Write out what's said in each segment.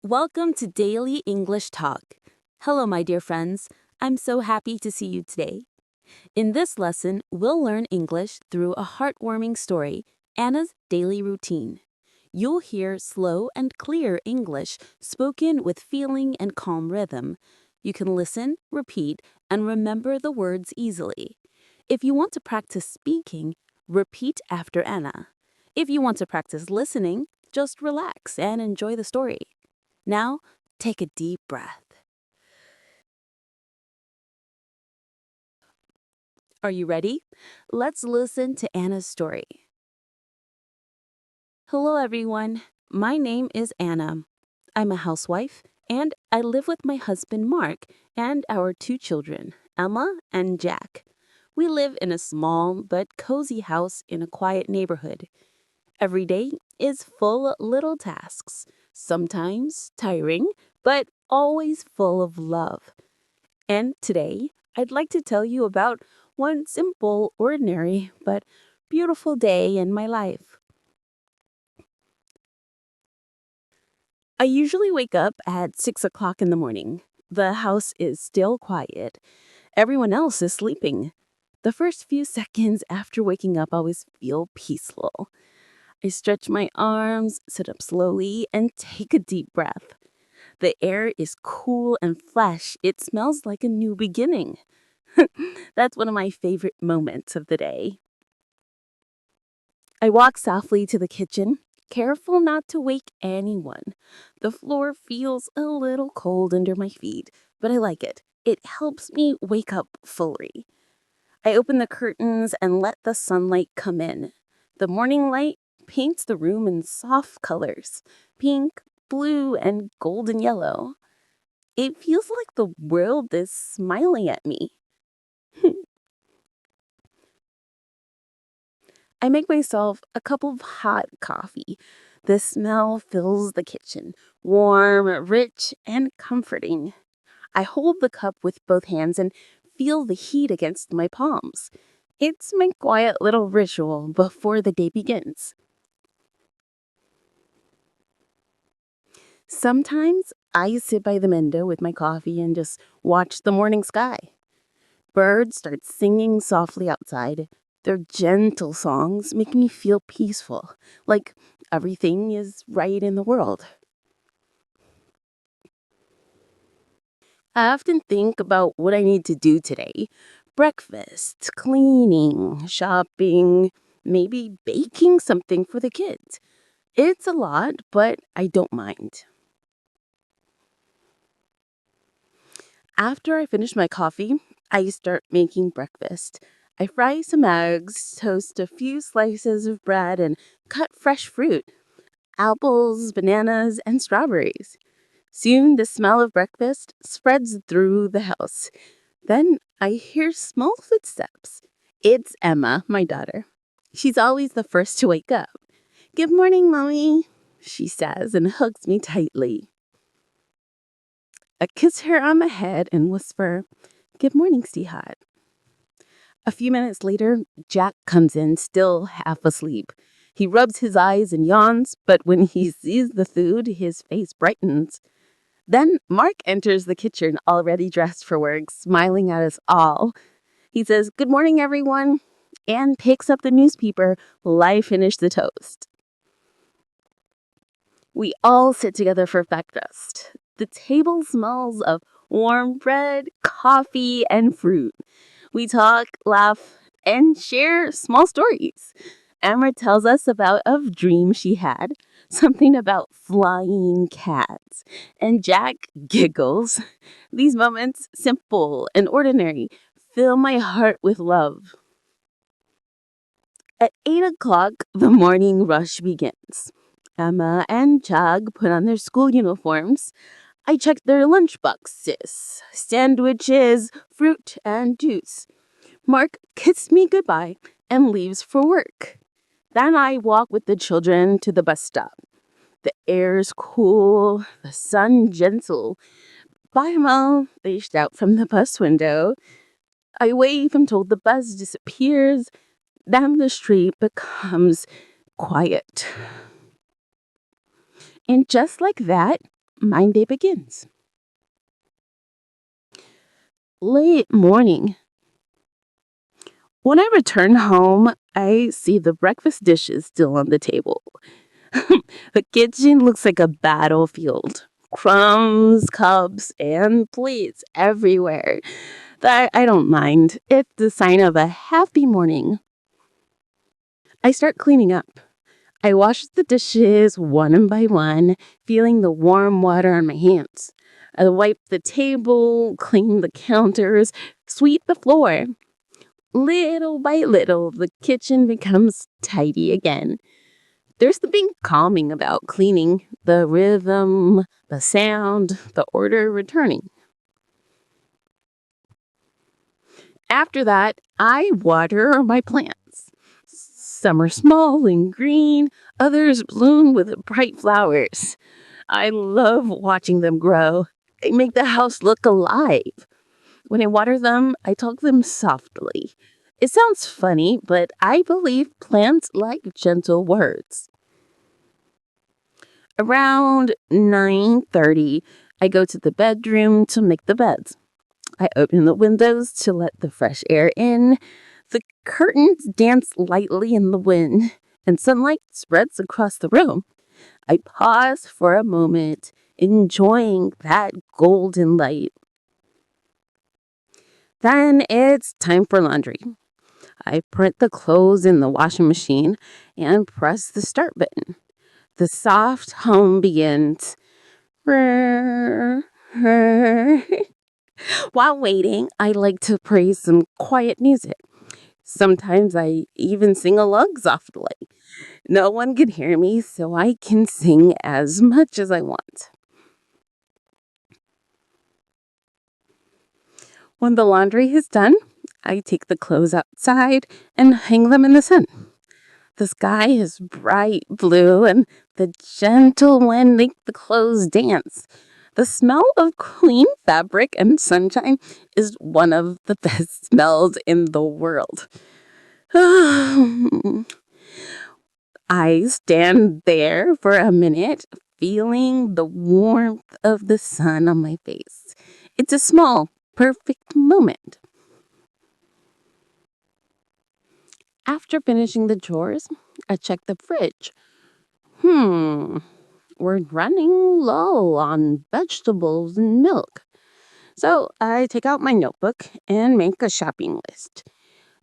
Welcome to Daily English Talk. Hello, my dear friends. I'm so happy to see you today. In this lesson, we'll learn English through a heartwarming story, Anna's Daily Routine. You'll hear slow and clear English spoken with feeling and calm rhythm. You can listen, repeat, and remember the words easily. If you want to practice speaking, repeat after Anna. If you want to practice listening, just relax and enjoy the story. Now, take a deep breath. Are you ready? Let's listen to Anna's story. Hello, everyone. My name is Anna. I'm a housewife, and I live with my husband, Mark, and our two children, Emma and Jack. We live in a small but cozy house in a quiet neighborhood. Every day is full of little tasks, sometimes tiring, but always full of love. And today, I'd like to tell you about one simple, ordinary, but beautiful day in my life. I usually wake up at 6 o'clock in the morning. The house is still quiet. Everyone else is sleeping. The first few seconds after waking up always feel peaceful. I stretch my arms, sit up slowly, and take a deep breath. The air is cool and fresh. It smells like a new beginning. That's one of my favorite moments of the day. I walk softly to the kitchen, careful not to wake anyone. The floor feels a little cold under my feet, but I like it. It helps me wake up fully. I open the curtains and let the sunlight come in. The morning light paints the room in soft colors, pink, blue, and golden yellow. It feels like the world is smiling at me. I make myself a cup of hot coffee. The smell fills the kitchen, warm, rich, and comforting. I hold the cup with both hands and feel the heat against my palms. It's my quiet little ritual before the day begins. Sometimes I sit by the window with my coffee and just watch the morning sky. Birds start singing softly outside. Their gentle songs make me feel peaceful, like everything is right in the world. I often think about what I need to do today. Breakfast, cleaning, shopping, maybe baking something for the kids. It's a lot, but I don't mind. After I finish my coffee, I start making breakfast. I fry some eggs, toast a few slices of bread, and cut fresh fruit, apples, bananas, and strawberries. Soon the smell of breakfast spreads through the house. Then I hear small footsteps. It's Emma, my daughter. She's always the first to wake up. "Good morning, Mommy," she says and hugs me tightly. I kiss her on the head and whisper, "Good morning, sweetheart." A few minutes later, Jack comes in, still half asleep. He rubs his eyes and yawns, but when he sees the food, his face brightens. Then Mark enters the kitchen, already dressed for work, smiling at us all. He says, "Good morning, everyone," and picks up the newspaper while I finish the toast. We all sit together for breakfast. The table smells of warm bread, coffee, and fruit. We talk, laugh, and share small stories. Amber tells us about a dream she had, something about flying cats. And Jack giggles. These moments, simple and ordinary, fill my heart with love. At 8 o'clock, the morning rush begins. Emma and Chug put on their school uniforms. I check their lunch boxes, sandwiches, fruit, and juice. Mark kisses me goodbye and leaves for work. Then I walk with the children to the bus stop. The air's cool, the sun gentle. "Bye, Mom," they shout from the bus window. I wave until the bus disappears. Then the street becomes quiet. And just like that, my day begins. Late morning. When I return home, I see the breakfast dishes still on the table. The kitchen looks like a battlefield. Crumbs, cups, and plates everywhere. That I don't mind. It's the sign of a happy morning. I start cleaning up. I wash the dishes one by one, feeling the warm water on my hands. I wipe the table, clean the counters, sweep the floor. Little by little, the kitchen becomes tidy again. There's something calming about cleaning, the rhythm, the sound, the order returning. After that, I water my plants. Some are small and green, others bloom with bright flowers. I love watching them grow. They make the house look alive. When I water them, I talk them softly. It sounds funny, but I believe plants like gentle words. Around 9:30, I go to the bedroom to make the beds. I open the windows to let the fresh air in. The curtains dance lightly in the wind, and sunlight spreads across the room. I pause for a moment, enjoying that golden light. Then it's time for laundry. I put the clothes in the washing machine and press the start button. The soft hum begins. While waiting, I like to play some quiet music. Sometimes I even sing along softly. No one can hear me, so I can sing as much as I want. When the laundry is done, I take the clothes outside and hang them in the sun. The sky is bright blue and the gentle wind makes the clothes dance. The smell of clean fabric and sunshine is one of the best smells in the world. I stand there for a minute, feeling the warmth of the sun on my face. It's a small, perfect moment. After finishing the chores, I check the fridge. We're running low on vegetables and milk. So I take out my notebook and make a shopping list.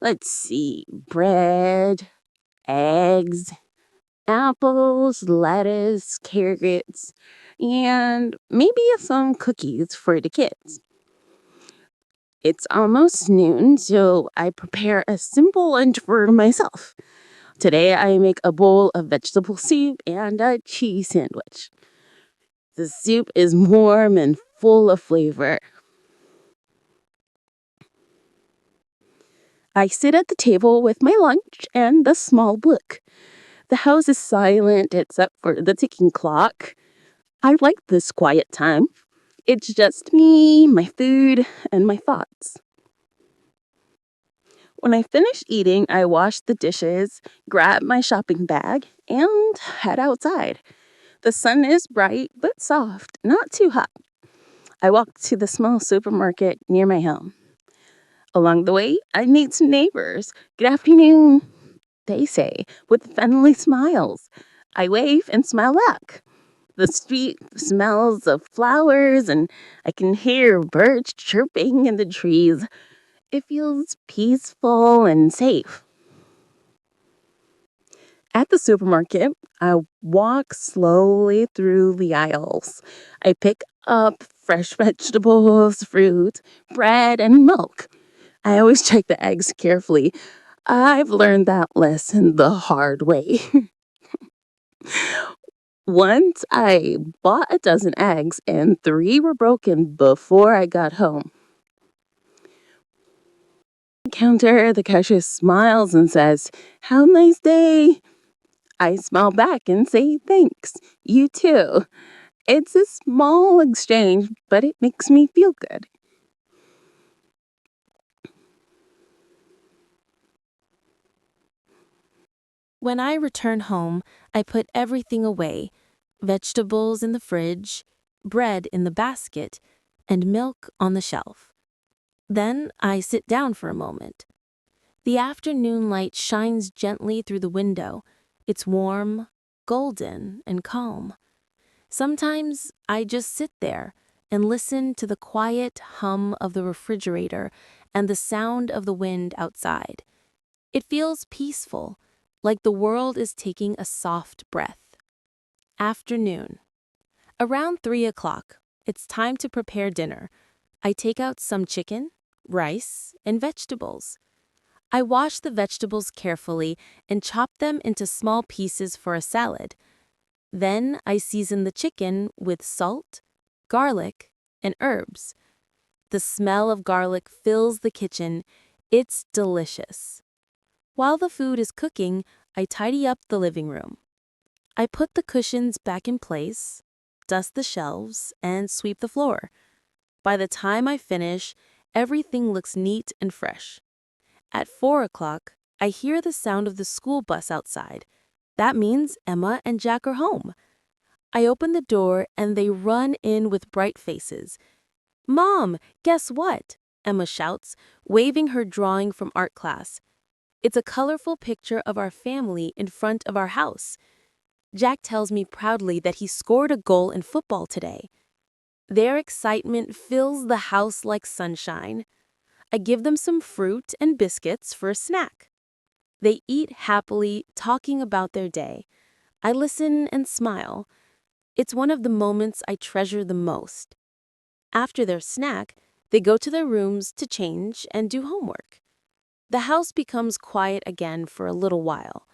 Let's see, bread, eggs, apples, lettuce, carrots, and maybe some cookies for the kids. It's almost noon, so I prepare a simple lunch for myself. Today I make a bowl of vegetable soup and a cheese sandwich. The soup is warm and full of flavor. I sit at the table with my lunch and the small book. The house is silent except for the ticking clock. I like this quiet time. It's just me, my food, and my thoughts. When I finish eating, I wash the dishes, grab my shopping bag, and head outside. The sun is bright but soft, not too hot. I walk to the small supermarket near my home. Along the way, I meet some neighbors. Good afternoon, they say, with friendly smiles. I wave and smile back. The street smells of flowers, and I can hear birds chirping in the trees. It feels peaceful and safe. At the supermarket, I walk slowly through the aisles. I pick up fresh vegetables, fruit, bread, and milk. I always check the eggs carefully. I've learned that lesson the hard way. Once I bought a dozen eggs and three were broken before I got home. Counter, the cashier smiles and says, "Have a nice day." I smile back and say, "Thanks. You too." It's a small exchange, but it makes me feel good. When I return home, I put everything away: vegetables in the fridge, bread in the basket, and milk on the shelf. Then I sit down for a moment. The afternoon light shines gently through the window. It's warm, golden, and calm. Sometimes I just sit there and listen to the quiet hum of the refrigerator and the sound of the wind outside. It feels peaceful, like the world is taking a soft breath. Afternoon. Around 3 o'clock, it's time to prepare dinner. I take out some chicken, rice, and vegetables. I wash the vegetables carefully and chop them into small pieces for a salad. Then I season the chicken with salt, garlic, and herbs. The smell of garlic fills the kitchen. It's delicious. While the food is cooking, I tidy up the living room. I put the cushions back in place, dust the shelves, and sweep the floor. By the time I finish, everything looks neat and fresh. At 4 o'clock, I hear the sound of the school bus outside. That means Emma and Jack are home. I open the door and they run in with bright faces. "Mom, guess what?" Emma shouts, waving her drawing from art class. It's a colorful picture of our family in front of our house. Jack tells me proudly that he scored a goal in football today. Their excitement fills the house like sunshine. I give them some fruit and biscuits for a snack. They eat happily, talking about their day. I listen and smile. It's one of the moments I treasure the most. After their snack, they go to their rooms to change and do homework. The house becomes quiet again for a little while.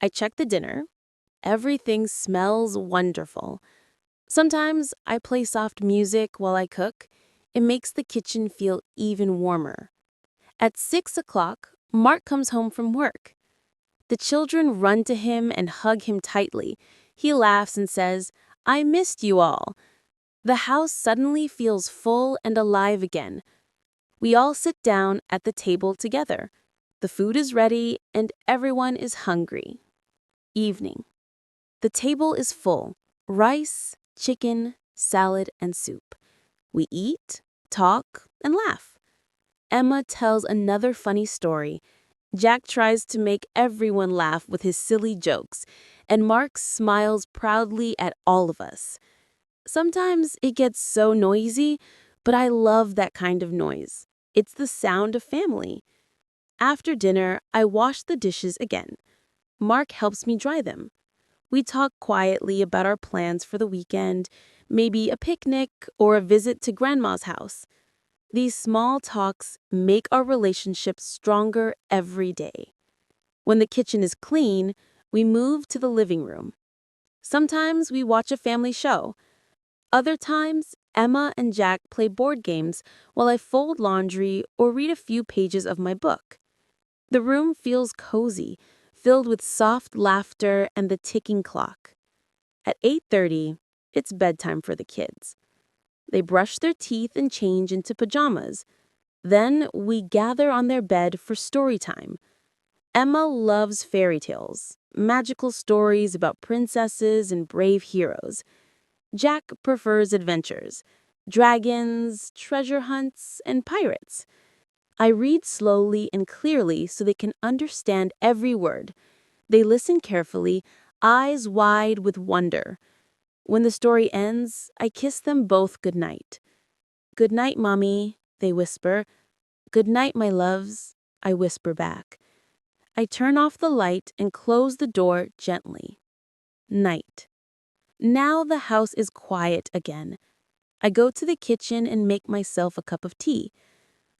I check the dinner. Everything smells wonderful. Sometimes I play soft music while I cook. It makes the kitchen feel even warmer. At 6 o'clock, Mark comes home from work. The children run to him and hug him tightly. He laughs and says, "I missed you all." The house suddenly feels full and alive again. We all sit down at the table together. The food is ready and everyone is hungry. Evening. The table is full. Rice, chicken, salad, and soup. We eat, talk, and laugh. Emma tells another funny story. Jack tries to make everyone laugh with his silly jokes, and Mark smiles proudly at all of us. Sometimes it gets so noisy, but I love that kind of noise. It's the sound of family. After dinner, I wash the dishes again. Mark helps me dry them. We talk quietly about our plans for the weekend, maybe a picnic or a visit to Grandma's house. These small talks make our relationship stronger every day. When the kitchen is clean, we move to the living room. Sometimes we watch a family show. Other times, Emma and Jack play board games while I fold laundry or read a few pages of my book. The room feels cozy, filled with soft laughter and the ticking clock. At 8:30, it's bedtime for the kids. They brush their teeth and change into pajamas. Then we gather on their bed for story time. Emma loves fairy tales, magical stories about princesses and brave heroes. Jack prefers adventures, dragons, treasure hunts, and pirates. I read slowly and clearly so they can understand every word. They listen carefully, eyes wide with wonder. When the story ends, I kiss them both goodnight. "Good night, Mommy," they whisper. "Good night, my loves," I whisper back. I turn off the light and close the door gently. Night. Now the house is quiet again. I go to the kitchen and make myself a cup of tea.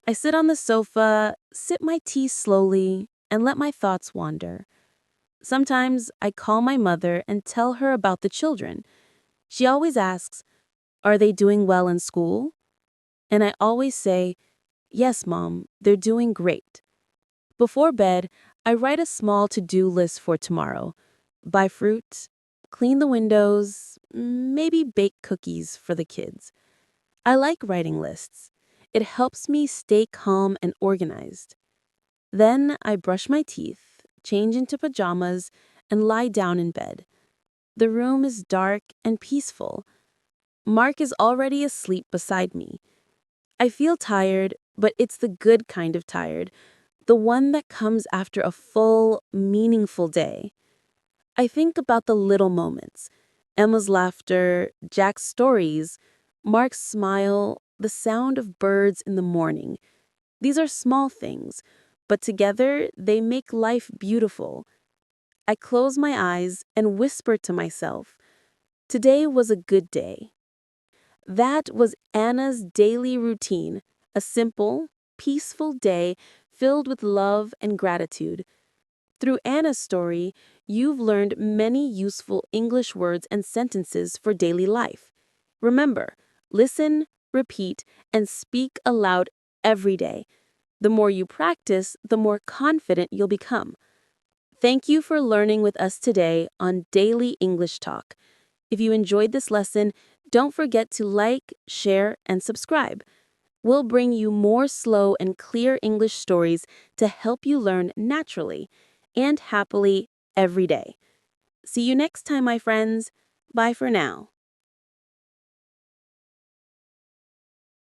I sit on the sofa, sip my tea slowly, and let my thoughts wander. Sometimes I call my mother and tell her about the children. She always asks, "Are they doing well in school?" And I always say, "Yes, Mom, they're doing great." Before bed, I write a small to-do list for tomorrow. Buy fruit, clean the windows, maybe bake cookies for the kids. I like writing lists. It helps me stay calm and organized. Then I brush my teeth, change into pajamas, and lie down in bed. The room is dark and peaceful. Mark is already asleep beside me. I feel tired, but it's the good kind of tired, the one that comes after a full, meaningful day. I think about the little moments: Emma's laughter, Jack's stories, Mark's smile, the sound of birds in the morning. These are small things, but together they make life beautiful. I close my eyes and whisper to myself, "Today was a good day." That was Anna's daily routine, a simple, peaceful day filled with love and gratitude. Through Anna's story, you've learned many useful English words and sentences for daily life. Remember, listen, repeat, and speak aloud every day. The more you practice, the more confident you'll become. Thank you for learning with us today on Daily English Talk. If you enjoyed this lesson, don't forget to like, share, and subscribe. We'll bring you more slow and clear English stories to help you learn naturally and happily every day. See you next time, my friends. Bye for now.